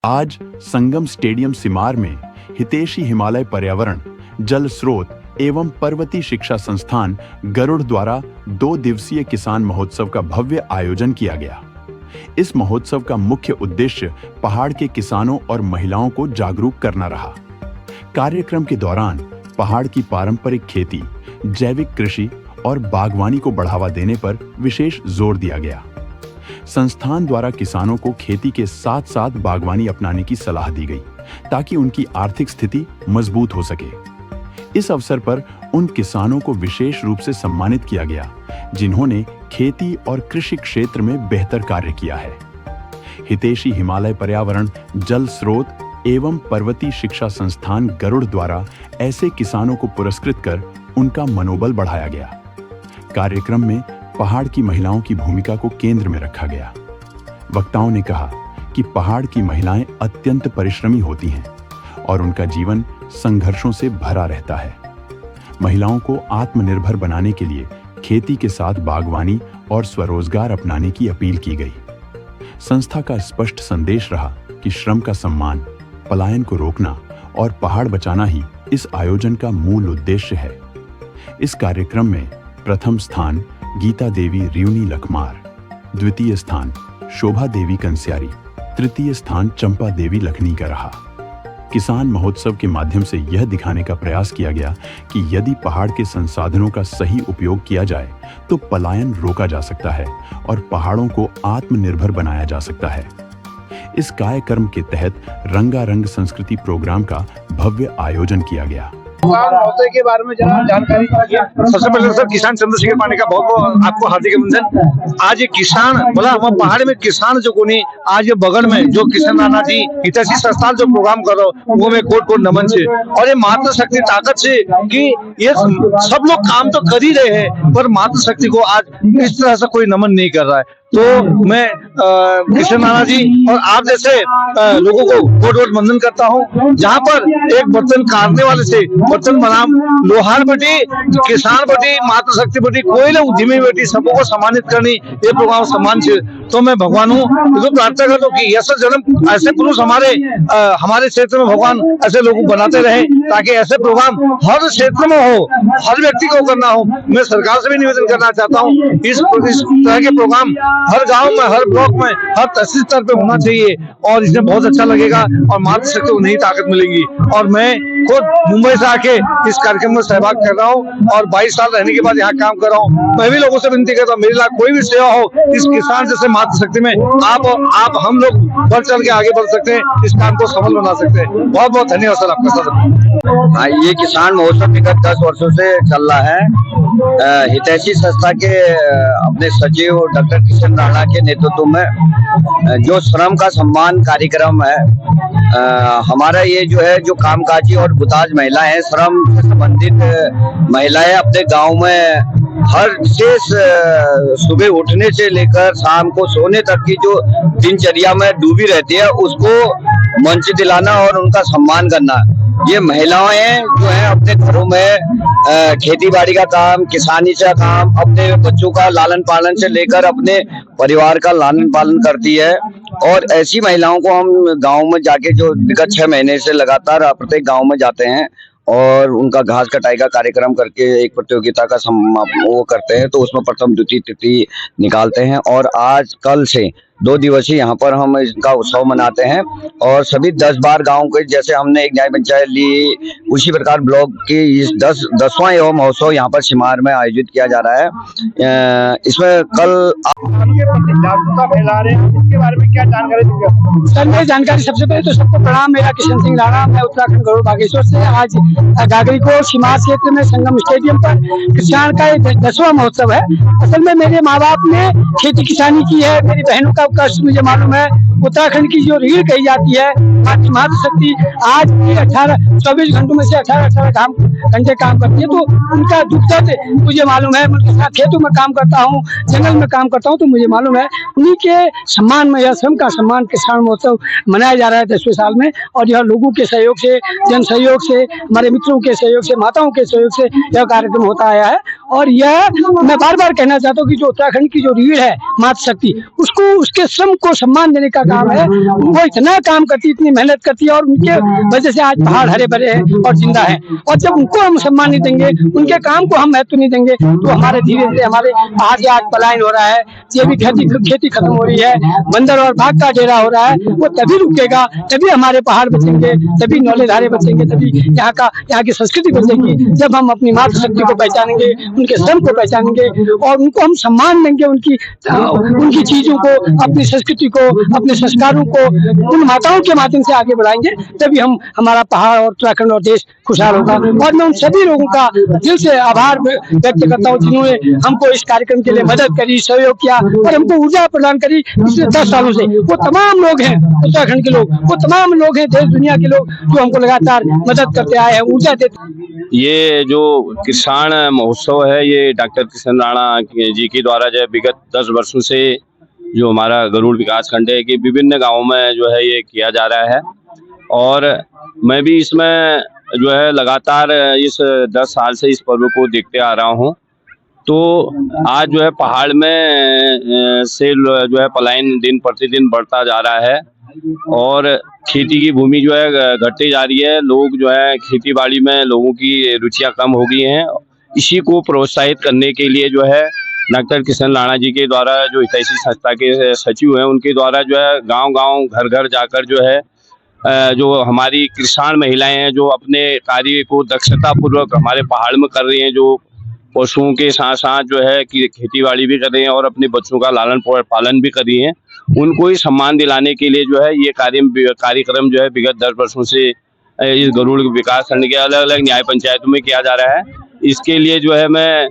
आज संगम स्टेडियम सिमार में हितैषी हिमालय पर्यावरण, जल स्रोत एवं पर्वतीय शिक्षा संस्थान गरुड़ द्वारा 2 दिवसीय किसान महोत्सव का भव्य आयोजन किया गया। इस महोत्सव का मुख्य उद्देश्य पहाड़ के किसानों और महिलाओं को जागरूक करना रहा। कार्यक्रम के दौरान पहाड़ की पारंपरिक खेती, जैविक कृषि और बागवानी को बढ़ावा देने पर विशेष जोर दिया गया। संस्थान द्वारा किसानों को खेती के साथ साथ बागवानी अपनाने की सलाह दी गई ताकि उनकी आर्थिक स्थिति मजबूत हो सके। इस अवसर पर उन किसानों को विशेष रूप से सम्मानित किया गया जिन्होंने खेती और कृषि क्षेत्र में बेहतर कार्य किया है। हितैषी हिमालय पर्यावरण, जल स्रोत एवं पर्वतीय शिक्षा संस्थान गरुड़ द्वारा ऐसे किसानों को पुरस्कृत कर उनका मनोबल बढ़ाया गया। कार्यक्रम में पहाड़ की महिलाओं की भूमिका को केंद्र में रखा गया। वक्ताओं ने कहा कि पहाड़ की महिलाएं अत्यंत परिश्रमी होती हैं और उनका जीवन संघर्षों से भरा रहता है। महिलाओं को आत्मनिर्भर बनाने के लिए खेती के साथ बागवानी और स्वरोजगार अपनाने की अपील की गई। संस्था का स्पष्ट संदेश रहा कि श्रम का सम्मान, पलायन को रोकना और पहाड़ बचाना ही इस आयोजन का मूल उद्देश्य है। इस कार्यक्रम में प्रथम स्थान गीता देवी रियूनी लखमार, द्वितीय स्थान शोभा देवी कंस्यारी, तृतीय स्थान चंपा देवी लखनी का रहा। किसान महोत्सव के माध्यम से यह दिखाने का प्रयास किया गया कि यदि पहाड़ के संसाधनों का सही उपयोग किया जाए तो पलायन रोका जा सकता है और पहाड़ों को आत्मनिर्भर बनाया जा सकता है। इस कार्यक्रम के तहत रंगारंग संस्कृति प्रोग्राम का भव्य आयोजन किया गया। किसान महोत्सव के बारे में जरा जानकारी दीजिए। सबसे पहले सर किसान चंद्रशेखर पांडे का बहुत बहुत आपको हार्दिक अभिनंदन। आज ये किसान बोला हम पहाड़ में किसान जो कोनी आज ये बगल में जो किशन राणा जी हितैषी संस्थान जो प्रोग्राम कर रहा वो में कोट कोट नमन से और ये मातृ शक्ति ताकत से कि ये सब लोग काम तो कर ही रहे हैं पर मातृ शक्ति को आज इस तरह से कोई नमन नहीं कर रहा है। तो मैं किशन राणा जी और आप जैसे लोगों को कोट कोट वंदन करता हूँ। जहाँ पर एक बर्तन काटने वाले से बर्तन बना लोहार बेटी, किसान बेटी, मातृ शक्ति बेटी, कोयला उद्यमी बेटी सबको सम्मानित करनी ये प्रोग्राम सम्मान से। तो मैं भगवान हूँ तो प्रार्थना करता हूँ कि ऐसा जन्म ऐसे पुरुष हमारे क्षेत्र में भगवान ऐसे लोग बनाते रहे ताकि ऐसे प्रोग्राम हर क्षेत्र में हो, हर व्यक्ति को करना हो। मैं सरकार से भी निवेदन करना चाहता हूँ इस तरह के प्रोग्राम हर गांव में, हर ब्लॉक में, हर तहसील स्तर पे होना चाहिए और इसमें बहुत अच्छा लगेगा और मातृ शक्ति को नई ताकत मिलेगी। और मैं खुद मुंबई से आके इस कार्यक्रम में सहभाग कर रहा हूँ और 22 साल रहने के बाद यहाँ काम कर रहा हूँ। मैं भी लोगों से विनती करता हूँ मेरे लिए कोई भी सेवा हो इस किसान जैसे मातृ शक्ति में आप हम लोग बढ़ चढ़ के आगे बढ़ सकते हैं, इस काम को सफल बना सकते हैं। बहुत बहुत धन्यवाद सर आपका सर। ये किसान महोत्सव विगत 10 वर्षों से चल रहा है। हितैषी संस्था के अपने सचिव डॉक्टर किशन राणा के नेतृत्व में जो श्रम का सम्मान कार्यक्रम है, हमारा ये जो है जो कामकाजी और बुताज महिला है, श्रम से संबंधित महिलाएं अपने गांव में हर विशेष सुबह उठने से लेकर शाम को सोने तक की जो दिनचर्या में डूबी रहती है उसको मंच दिलाना और उनका सम्मान करना। ये महिलाएं जो है अपने घरों में खेती बाड़ी का काम, किसानी का काम, अपने बच्चों का लालन पालन से लेकर अपने परिवार का लालन पालन करती है। और ऐसी महिलाओं को हम गांव में जाके जो विगत 6 महीने से लगातार प्रत्येक गांव में जाते हैं और उनका घास कटाई का कार्यक्रम करके एक प्रतियोगिता का वो करते हैं। तो उसमें प्रथम द्वितीय तृतीय निकालते हैं और आज कल से 2 दिवसीय यहाँ पर हम इसका उत्सव मनाते हैं और सभी 10-12 गाँव के जैसे हमने एक न्याय पंचायत ली उसी प्रकार ब्लॉक की इस 10वां एवं महोत्सव यहाँ पर सिमार में आयोजित किया जा रहा है। इसमें कल जागरूकता फैला रहे हैं, इसके बारे में क्या जानकारी दीजिए सर? मेरी जानकारी सबसे पहले तो सबको प्रणाम। मेरा किशन सिंह राणा, मैं उत्तराखंड गरुड़ बागेश्वर से आज नागरिकों सिमार क्षेत्र में संगम स्टेडियम पर किसान का 10वां महोत्सव है। असल में मेरे माँ बाप ने खेती किसानी की है, मेरी बहनों का कष्ट मुझे मालूम है। उत्तराखंड की जो रीढ़ कही जाती है मातृ शक्ति आज 24 घंटों में से 18 घंटे काम करती है, तो उनका दुख दर्द मुझे मालूम है। उनके साथ खेतों में काम करता हूँ, जंगल में काम करता हूँ, तो मुझे मालूम है। उन्हीं के सम्मान में यह श्रम का सम्मान किसान महोत्सव मनाया जा रहा है 10वें साल में। और यह लोगों के सहयोग से, जन सहयोग से, हमारे मित्रों के सहयोग से, माताओं के सहयोग से यह कार्यक्रम होता आया है। और यह मैं बार बार कहना चाहता हूँ कि जो उत्तराखंड की जो रीढ़ है मातृ शक्ति, उसको उसके श्रम को सम्मान देने का काम है, वो इतना काम करती, इतनी मेहनत करती है, और उनके वजह से आज पहाड़ हरे भरे हैं और जिंदा है। और जब उनको हम सम्मान नहीं देंगे, उनके काम को हम महत्व नहीं देंगे, तो हमारे धीरे धीरे हमारे पहाड़ से आज पलायन हो रहा है, ये भी खेती खत्म हो रही है, बंदर और बाघ का डेरा हो रहा है। वो तभी रुकेगा, तभी हमारे पहाड़ बचेंगे, तभी नौलेधारे बचेंगे, तभी यहाँ की संस्कृति बचेगी, जब हम अपनी मातृशक्ति को पहचानेंगे, उनके श्रम को पहचानेंगे और उनको हम सम्मान देंगे, उनकी चीजों को, अपनी संस्कृति को, अपने संस्कारों को उन माताओं के माध्यम से आगे बढ़ाएंगे, तभी हमारा पहाड़ और उत्तराखंड और देश खुशहाल होगा। और मैं उन सभी लोगों का दिल से आभार व्यक्त करता हूँ जिन्होंने हमको इस कार्यक्रम के लिए मदद करी, सहयोग किया और हमको ऊर्जा प्रदान करी पिछले 10 सालों से। वो तमाम लोग हैं उत्तराखंड के लोग, वो तमाम लोग हैं देश दुनिया के लोग जो हमको लगातार मदद करते आए हैं, ऊर्जा देते। ये जो किसान महोत्सव है, ये डॉक्टर किशन राणा जी के द्वारा जो है विगत 10 वर्षों से जो हमारा गरुड़ विकास खंड है कि विभिन्न गांवों में जो है ये किया जा रहा है। और मैं भी इसमें जो है लगातार इस 10 साल से इस पर्व को देखते आ रहा हूँ। तो आज जो है पहाड़ में से जो है पलायन दिन प्रतिदिन बढ़ता जा रहा है और खेती की भूमि जो है घटती जा रही है। लोग जो है खेती बाड़ी में लोगों की रुचियां कम हो गई हैं। इसी को प्रोत्साहित करने के लिए जो है डॉक्टर किशन राणा जी के द्वारा, जो हितैषी संस्था के सचिव हैं, उनके द्वारा जो है गांव-गांव घर-घर जाकर जो है जो हमारी किसान महिलाएं हैं जो अपने कार्य को दक्षता पूर्वक हमारे पहाड़ में कर रही हैं, जो पशुओं के साथ साथ जो है कि खेती बाड़ी भी कर रही हैं और अपने बच्चों का लालन पालन भी कर रही हैं, उनको ही सम्मान दिलाने के लिए जो है ये कार्यक्रम जो है विगत 10 वर्षों से इस गरुड़ विकास खंड के अलग अलग न्याय पंचायतों में किया जा रहा है। इसके लिए जो है मैं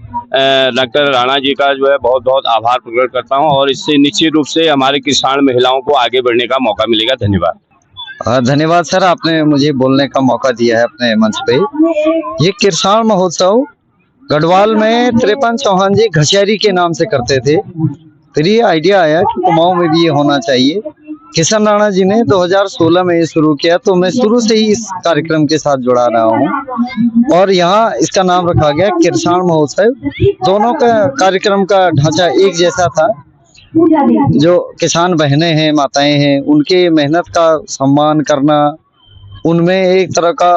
डॉक्टर राणा जी का जो है बहुत बहुत आभार प्रकट करता हूं और इससे निश्चित रूप से हमारे किसान महिलाओं को आगे बढ़ने का मौका मिलेगा। धन्यवाद। धन्यवाद सर, आपने मुझे बोलने का मौका दिया है अपने मंच पे। ये किसान महोत्सव गढ़वाल में त्रिपन चौहान जी घसियारी के नाम से करते थे, फिर ये आइडिया आया कि कुमाऊं में भी ये होना चाहिए। किशन राणा जी ने 2016 में ये शुरू किया, तो मैं शुरू से ही इस कार्यक्रम के साथ जुड़ा रहा हूँ और यहाँ इसका नाम रखा गया किसान महोत्सव। दोनों का कार्यक्रम का ढांचा एक जैसा था। जो किसान बहनें हैं, माताएं हैं, उनके मेहनत का सम्मान करना, उनमें एक तरह का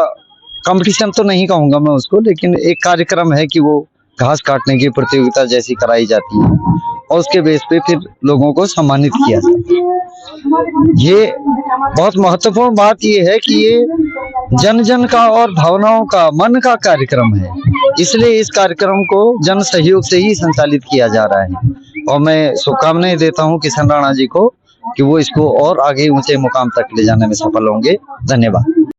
कंपटीशन तो नहीं कहूँगा मैं उसको, लेकिन एक कार्यक्रम है कि वो घास काटने की प्रतियोगिता जैसी कराई जाती है और उसके बेस पे फिर लोगों को सम्मानित किया जाता है। ये बहुत महत्वपूर्ण बात ये है कि ये जन जन का और भावनाओं का, मन का कार्यक्रम है, इसलिए इस कार्यक्रम को जन सहयोग से ही संचालित किया जा रहा है। और मैं शुभकामनाएं देता हूं किशन राणा जी को कि वो इसको और आगे ऊंचे मुकाम तक ले जाने में सफल होंगे। धन्यवाद।